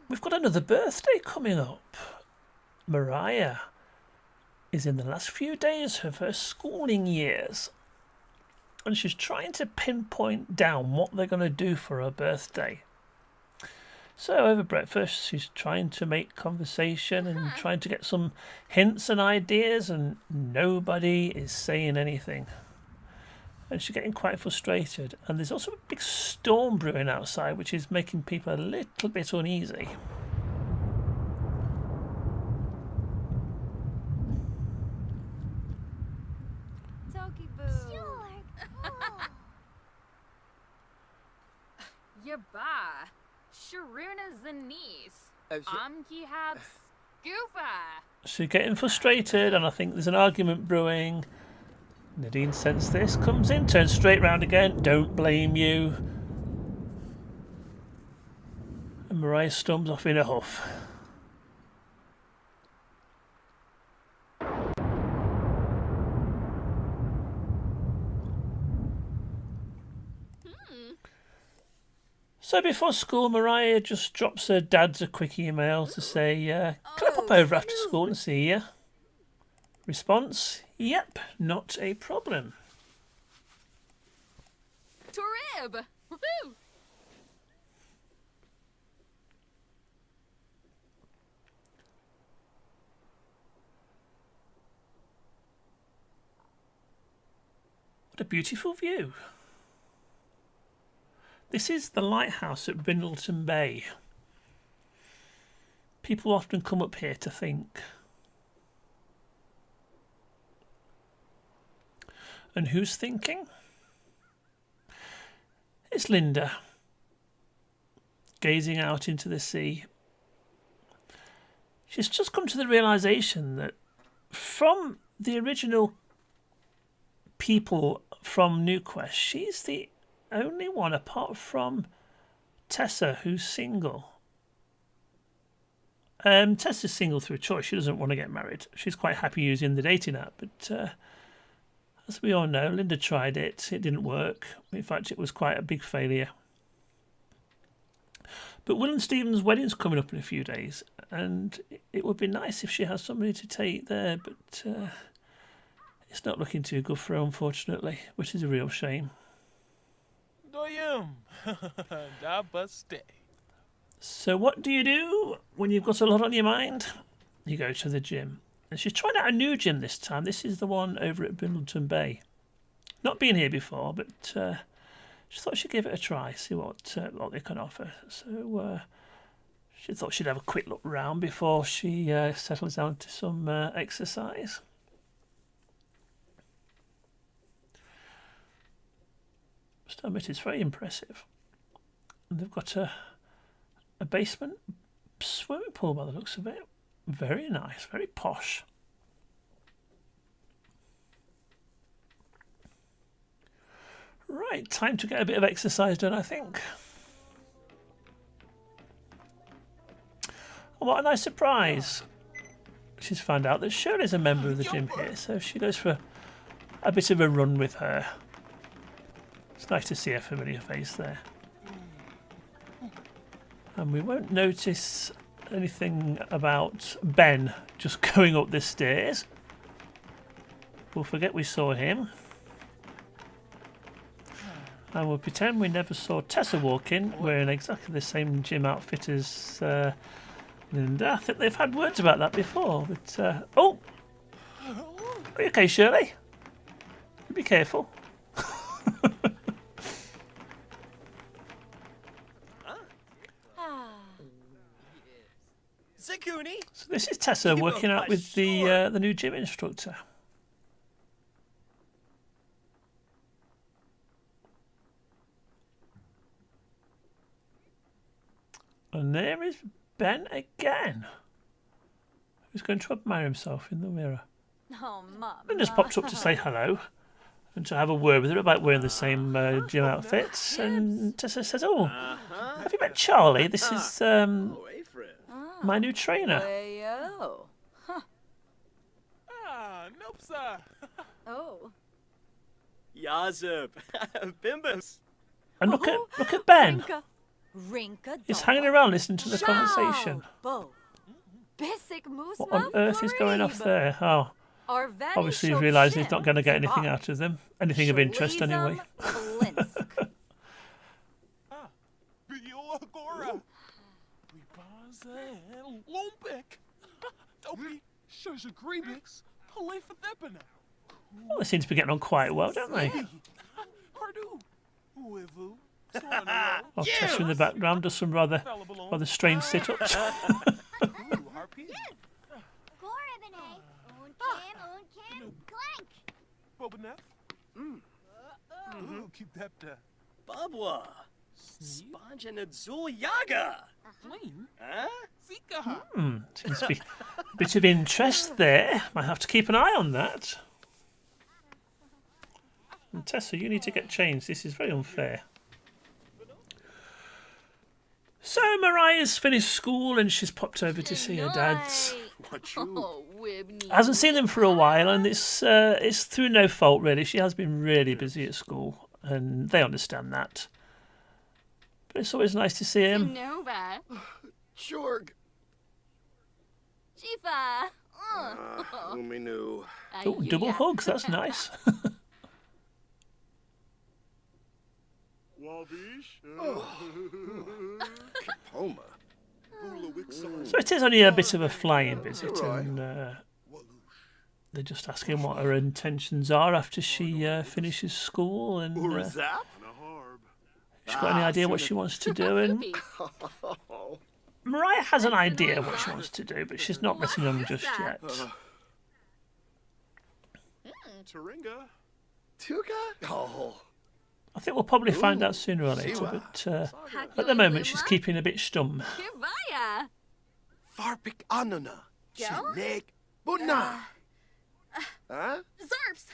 we've got another birthday coming up. Moriah is in the last few days of her schooling years, and she's trying to pinpoint down what they're going to do for her birthday. So over breakfast, she's trying to make conversation and trying to get some hints and ideas, and nobody is saying anything. And she's getting quite frustrated. And there's also a big storm brewing outside, which is making people a little bit uneasy. Yaba, Sharuna Zanice, Amkihab Scoopa. She's getting frustrated, and I think there's an argument brewing. Nadine sensed this, comes in, turns straight round again. Don't blame you. And Moriah storms off in a huff. So before school, Moriah just drops her dad's a quick email to say, can I pop over after school and see you? Response, yep, not a problem. Torib! Woohoo! What a beautiful view. This is the lighthouse at Brindleton Bay. People often come up here to think. And who's thinking? It's Lynda, gazing out into the sea. She's just come to the realisation that from the original people from Newquest, she's the only one apart from Tessa who's single. Tessa's single through choice. She doesn't want to get married. She's quite happy using the dating app, but as we all know, Lynda tried it. It didn't work. In fact, it was quite a big failure. But Will and Stephen's wedding's coming up in a few days, and it would be nice if she has somebody to take there, but it's not looking too good for her, unfortunately, which is a real shame. So what do you do when you've got a lot on your mind? You go to the gym. And she's trying out a new gym this time. This is the one over at Brindleton Bay. Not been here before, but she thought she'd give it a try, see what they can offer. So she thought she'd have a quick look round before she settles down to some exercise. Must admit, it's very impressive. And they've got a basement swimming pool by the looks of it. Very nice, very posh. Right, time to get a bit of exercise done, I think. Oh, what a nice surprise. She's found out that Shirley's a member of the gym here, so she goes for a bit of a run with her. It's nice to see a familiar face there. And we won't notice anything about Ben just going up the stairs. We'll forget we saw him. And we'll pretend we never saw Tessa walk in wearing exactly the same gym outfit as Lynda. I think they've had words about that before. But oh! Are you okay, Shirley? Be careful. So this is Tessa working out with the new gym instructor. And there is Ben again, who's going to admire himself in the mirror. Oh, Mum. And just popped up to say hello and to have a word with her about wearing the same gym outfits. And Tessa says, "Oh, have you met Charlie? This is my new trainer." Huh. Nope, sir. Oh. Yazub. Bimbus. And look at Ben. Rinka He's hanging around listening to the conversation. Bo. Basic What on earth is going off there? Oh, obviously he's realised he's not going to get anything out of them. Anything of interest anyway. Well, they seem to be getting on quite well, don't they? Oh, Tessa in the background does some rather strange sit-ups. Babwa. Sponge and Azul Yaga. Seems to be a bit of interest there. Might have to keep an eye on that. And Tessa, you need to get changed. This is very unfair. So Mariah's finished school and she's popped over to see her dad's. Hasn't seen them for a while, and it's through no fault really. She has been really busy at school, and they understand that. But it's always nice to see him. Jorg. Jifa. Uminu. Oh, double hugs, that's nice. Poma. So it is only a bit of a flying visit, and they're just asking what her intentions are after she finishes school, and she's got any idea what she wants to do. And Moriah has an idea what she wants to do, but she's not letting on just yet. Turinga. Tuga? Oh. I think we'll probably find out sooner or later, but at the moment she's keeping a bit stum. Farpik Anuna. Shineg. Buna. Huh? Zarps.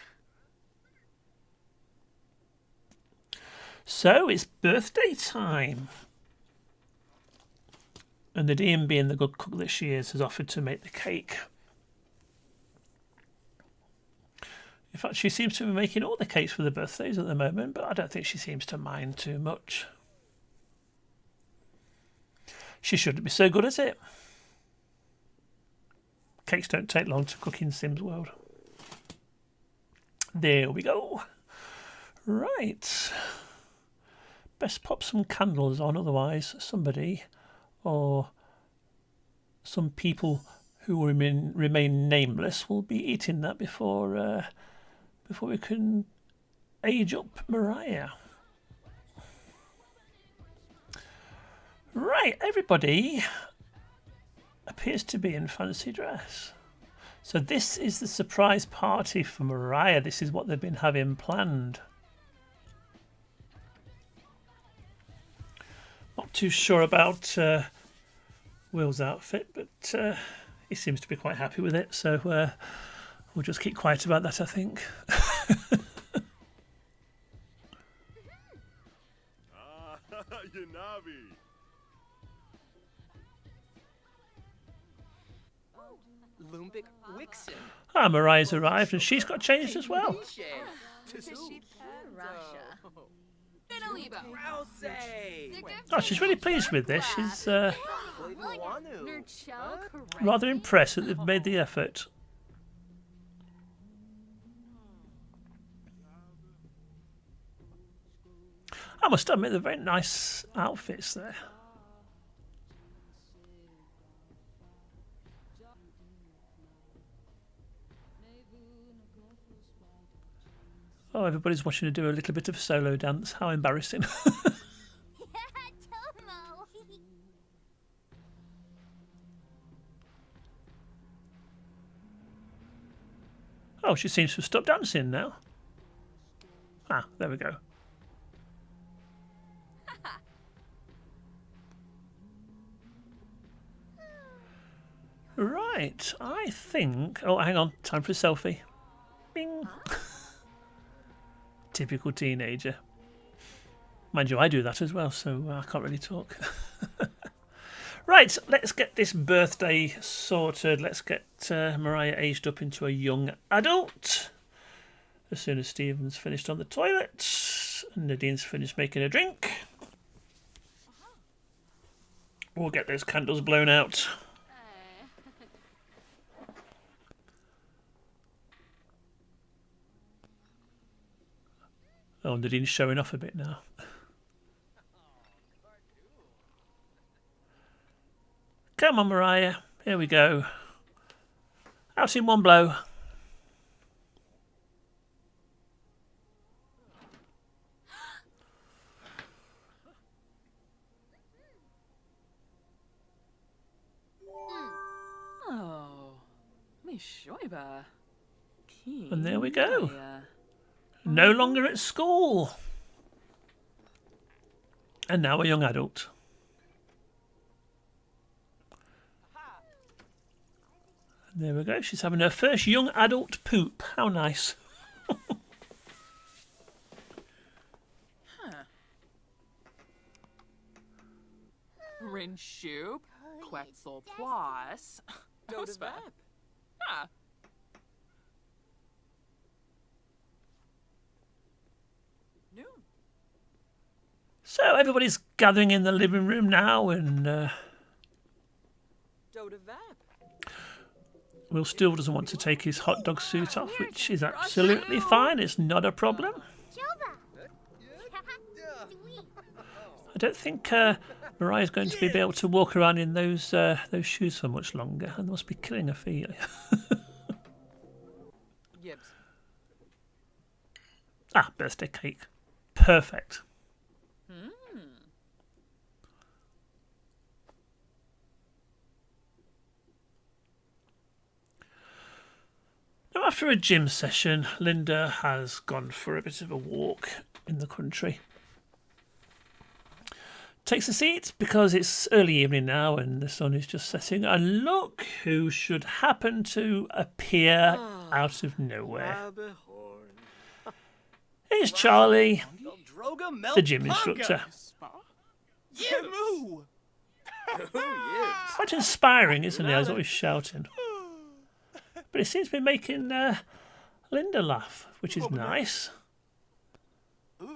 So it's birthday time. And Nadine, being the good cook that she is, has offered to make the cake. In fact, she seems to be making all the cakes for the birthdays at the moment, but I don't think she seems to mind too much. She shouldn't be so good at it. Cakes don't take long to cook in Sims World. There we go. Right. Best pop some candles on, otherwise somebody or some people who remain nameless will be eating that before we can age up Moriah. Right, everybody appears to be in fancy dress. So this is the surprise party for Moriah. This is what they've been having planned. Not too sure about Will's outfit, but he seems to be quite happy with it, so we'll just keep quiet about that, I think. Mariah's arrived and she's got changed as well. Oh, she's really pleased with this. She's rather impressed that they've made the effort. I must admit, they're very nice outfits there. Oh, everybody's watching her do a little bit of a solo dance. How embarrassing. Oh, she seems to have stopped dancing now. Ah, there we go. Right, I think... Oh, hang on. Time for a selfie. Bing. Typical teenager. Mind you, I do that as well, so I can't really talk. Right, let's get this birthday sorted. Let's get Moriah aged up into a young adult. As soon as Stephen's finished on the toilet and Nadine's finished making a drink. We'll get those candles blown out. Oh, Nadine's showing off a bit now. Come on, Moriah. Here we go. Out in one blow. Oh, me shoiba. And there we go. No longer at school. And now a young adult. And there we go. She's having her first young adult poop. How nice. Rinshoop, Quetzal Plus, Dodavep. Ah. No. So everybody's gathering in the living room now, and Dodavep. Will still doesn't want to take his hot dog suit off, which is absolutely fine. It's not a problem. I don't think Mariah's going to be able to walk around in those shoes for much longer, and they must be killing her feet. Gibbs. Ah, birthday cake. Perfect. Now, after a gym session, Lynda has gone for a bit of a walk in the country. Takes a seat because it's early evening now and the sun is just setting. And look who should happen to appear out of nowhere. Here's Charlie, the gym instructor. Quite inspiring, isn't he? I was always shouting. But he seems to be making Lynda laugh, which is nice.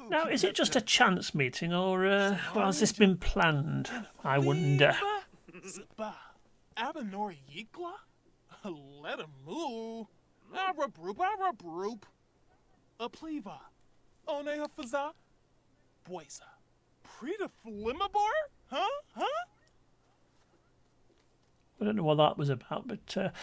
Now, is it just a chance meeting, or well, has this been planned? I wonder. Abanori Yikla? Let him move. Arabroop. A pleva. Oneha Faza. Boisa. Preta Flimmabar? Huh? I don't know what that was about, but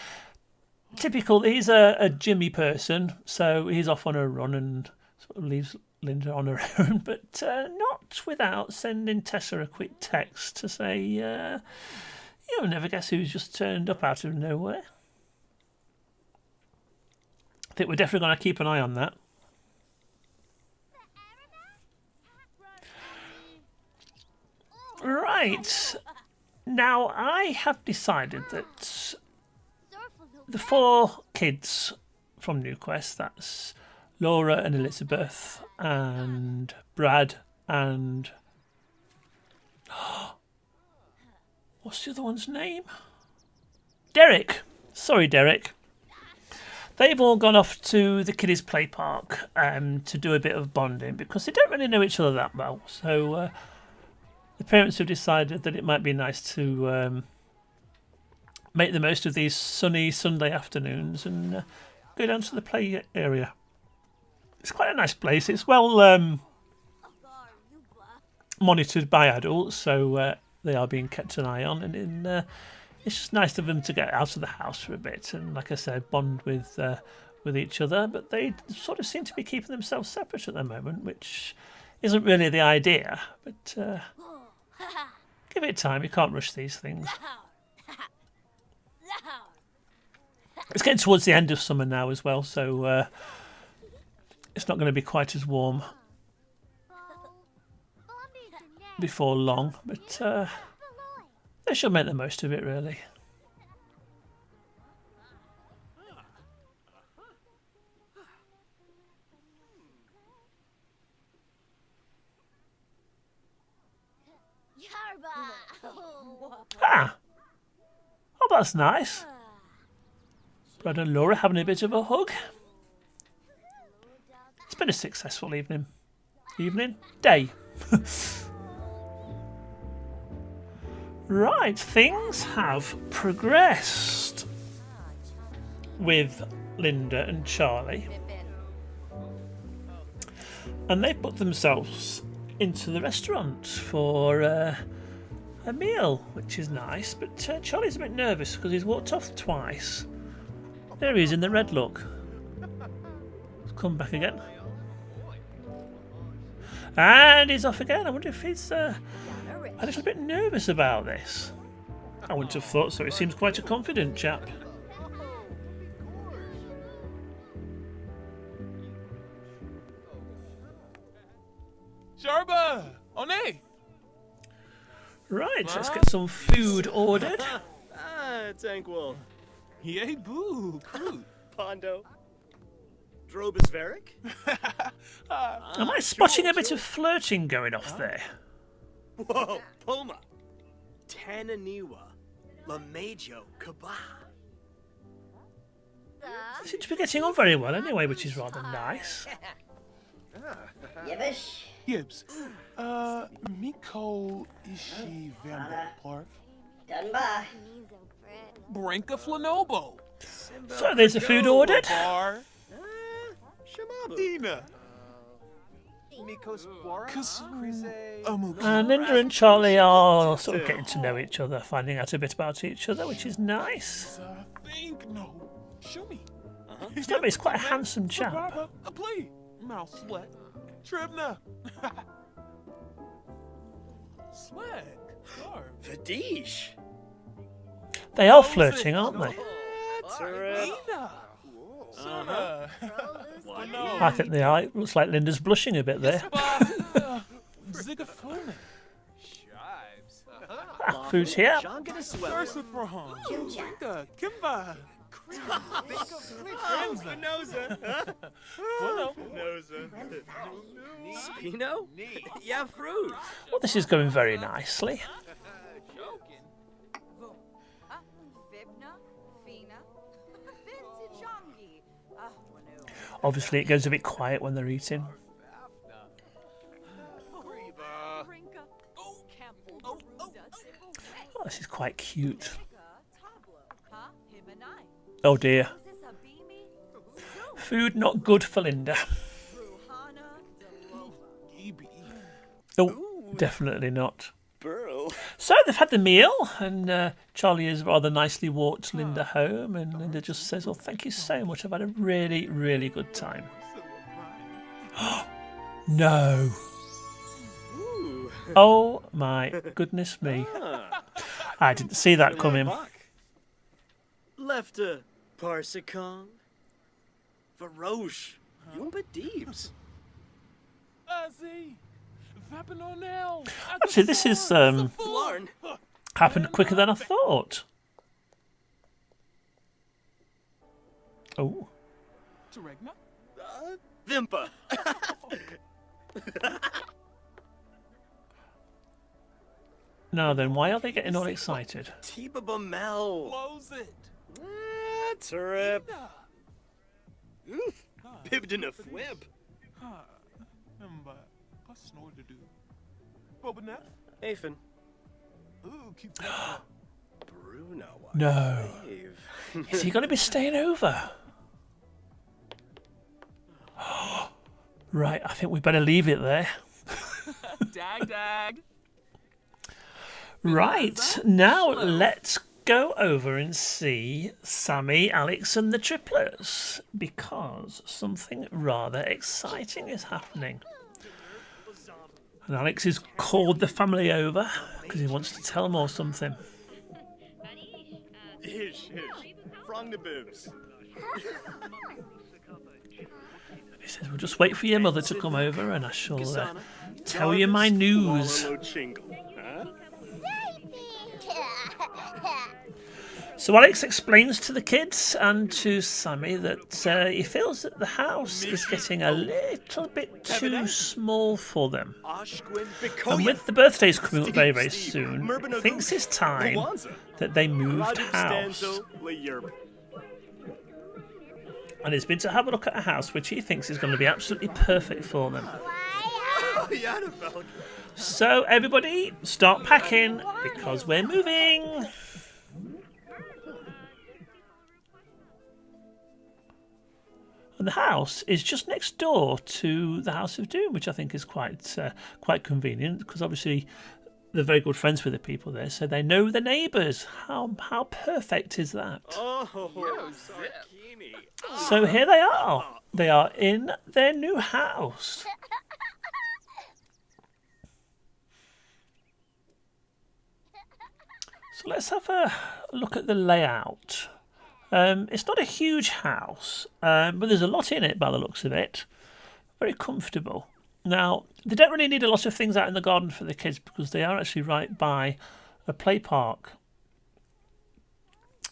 typical. He's a Jimmy person, so he's off on a run and sort of leaves Lynda on her own, but not without sending Tessa a quick text to say, you'll never guess who's just turned up out of nowhere. I think we're definitely going to keep an eye on that. Right. Now, I have decided that the 4 kids from Newquest, that's Laura and Elizabeth and Brad and... what's the other one's name? Derek. Sorry, Derek. They've all gone off to the kiddies' play park to do a bit of bonding because they don't really know each other that well. So the parents have decided that it might be nice to make the most of these sunny Sunday afternoons and go down to the play area. It's quite a nice place. It's well monitored by adults, so they are being kept an eye on. And it's just nice of them to get out of the house for a bit and, like I said, bond with each other. But they sort of seem to be keeping themselves separate at the moment, which isn't really the idea. But give it time. You can't rush these things. It's getting towards the end of summer now as well, so it's not going to be quite as warm before long, but they should make the most of it, really. Ah! Oh, that's nice. Brad and Laura having a bit of a hug. It's been a successful evening. Day. Right, things have progressed with Lynda and Charlie, and they've put themselves into the restaurant for a meal, which is nice. But Charlie's a bit nervous because he's walked off twice. There he is in the red look. Let's come back again. And he's off again. I wonder if he's a little bit nervous about this. I wouldn't have thought so. He seems quite a confident chap. Sharba! One! Right, let's get some food ordered. Tanquil. Yay boo! Crude! Pondo. Drobisveric? Am I spotting a bit of flirting going off there? Whoa, Poma. Tananiwa. Lamejo Kaba. Seem to be getting on very well anyway, which is rather nice. Yibbish. Gibbs. Miko Ishi Vambo Clark. Dunbar. Brinka Flanobo. So there's the food ordered. Bar. Shamabu. Dina. Mikos Bora. And Lynda and Charlie are sort of getting to know each other, finding out a bit about each other, which is nice. Think no. Show me. Still, he's quite a handsome chap. A plea. Mouth sweat. Tribna. Swag. Garb. Fadish. They are flirting, aren't they? Ina. Suna. I think they are. It looks like Linda's blushing a bit there. Zigafone. Ah, food's here. John get a swell. Versatron. Rinka. Kimba. Spinoza. Bueno. Spino? Yeah, fruit. Well, this is going very nicely. Obviously, it goes a bit quiet when they're eating. Oh, this is quite cute. Oh dear. Food not good for Lynda. Oh, definitely not. Burl. So they've had the meal, and Charlie has rather nicely walked Lynda home, and Lynda just says, "Oh, thank you so much. I've had a really, really good time." No. Ooh. Oh my goodness me. I didn't see that coming. Left a Parsicong. Varoche. Yumba Deebs. Ozzy. Vapinonel. Actually, this is Blarn. happened quicker than I thought. Oh. Regna. Vimpa. Now then, why are they getting all excited? Tiba Bamel. Close it. Turip. Oof. Pibden a Fwib. What snore to do? Bobinette? Afen. Ooh, keep that. Bruno. No. Dave. Is he going to be staying over? Right, I think we better leave it there. Dag. Right, now let's go over and see Sammy, Alex and the triplets, because something rather exciting is happening. And Alex has called the family over because he wants to tell them all something. Ish. Frong the boobs. He says, "We'll just wait for your mother to come over and I shall tell you my news." So Alex explains to the kids and to Sammy that he feels that the house is getting a little bit too small for them. And with the birthdays coming up very, very soon, he thinks it's time that they moved house. And he's been to have a look at a house which he thinks is going to be absolutely perfect for them. Oh, Janneveld. So everybody, start packing because we're moving. And the house is just next door to the House of Doom, which I think is quite convenient because obviously they're very good friends with the people there, so they know the neighbours. How perfect is that? Oh, Sarkini. So here they are. They are in their new house. So let's have a look at the layout. It's not a huge house, but there's a lot in it by the looks of it. Very comfortable. Now, they don't really need a lot of things out in the garden for the kids because they are actually right by a play park,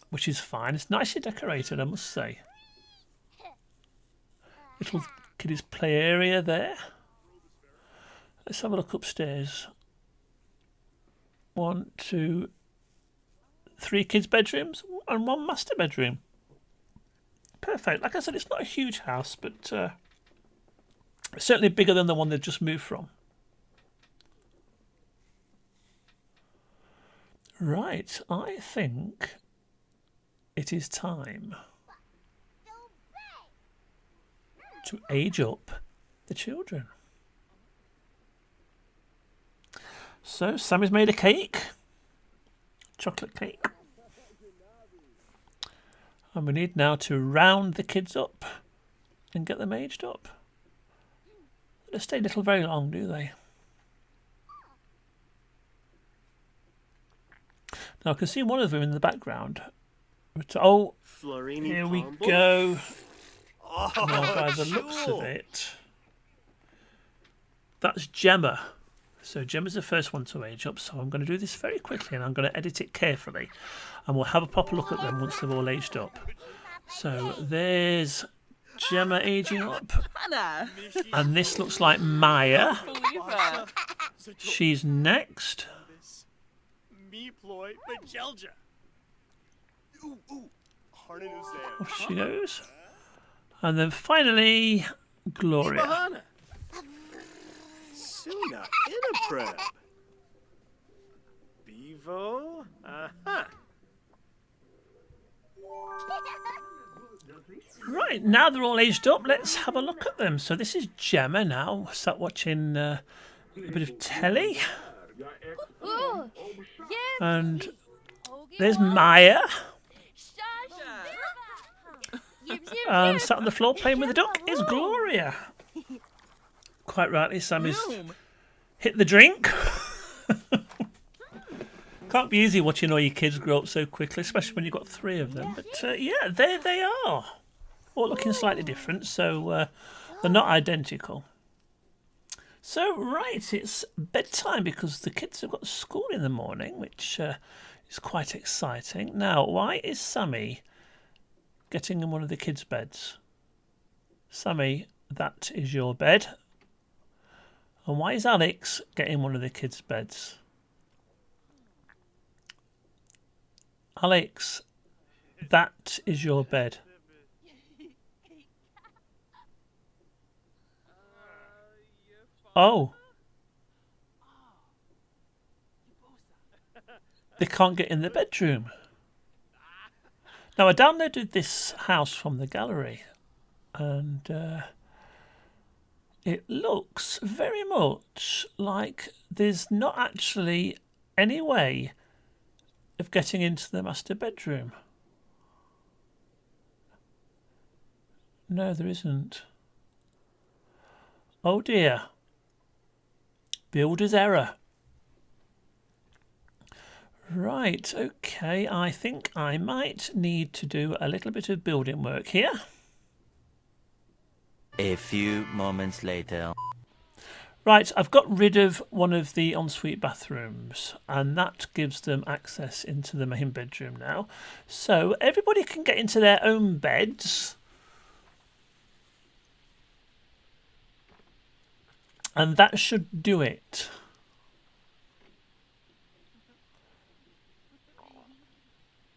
which is fine. It's nicely decorated, I must say. Little kiddies play area there. Let's have a look upstairs. 1, 2, 3 kids' bedrooms and 1 master bedroom. Perfect. Like I said, it's not a huge house, but certainly bigger than the one they've just moved from. Right, I think it is time to age up the children. So Sammy's made a cake, chocolate cake. And we need now to round the kids up and get them aged up. They stay little very long, do they? Now I can see one of them in the background. But, oh, Florini here we Pomble. go. Oh, Now, by the looks of it, that's Gemma. So Gemma's the first one to age up. So I'm going to do this very quickly and I'm going to edit it carefully. And we'll have a proper look at them once they've all aged up. So there's Gemma aging up. Anna. And this looks like Maya. Believe that. She's next. Meeploy Bajelja. Ooh. Harnanuzam. Off she goes. And then finally, Gloria. Bahana. Suna Inapreb. Bevo. Aha. Right, now they're all aged up, let's have a look at them. So this is Gemma now, sat watching a bit of telly. Ooh. And there's Maya, and sat on the floor playing with the duck is Gloria. Quite rightly, Sammy's hit the drink. Can't be easy watching all your kids grow up so quickly, especially when you've got 3 of them. But yeah, there they are. All looking slightly different, so they're not identical. So, right, it's bedtime because the kids have got school in the morning, which is quite exciting. Now, why is Sammy getting in one of the kids' beds? Sammy, that is your bed. And why is Alex getting one of the kids' beds? Alex, that is your bed. Oh. They can't get in the bedroom. Now, I downloaded this house from the gallery and it looks very much like there's not actually any way of getting into the master bedroom. No, there isn't. Oh dear. Builder's error. Right, okay, I think I might need to do a little bit of building work here. A few moments later. Right, I've got rid of one of the ensuite bathrooms and that gives them access into the main bedroom now. So everybody can get into their own beds. And that should do it.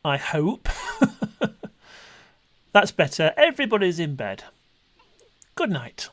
I hope. That's better. Everybody's in bed. Good night.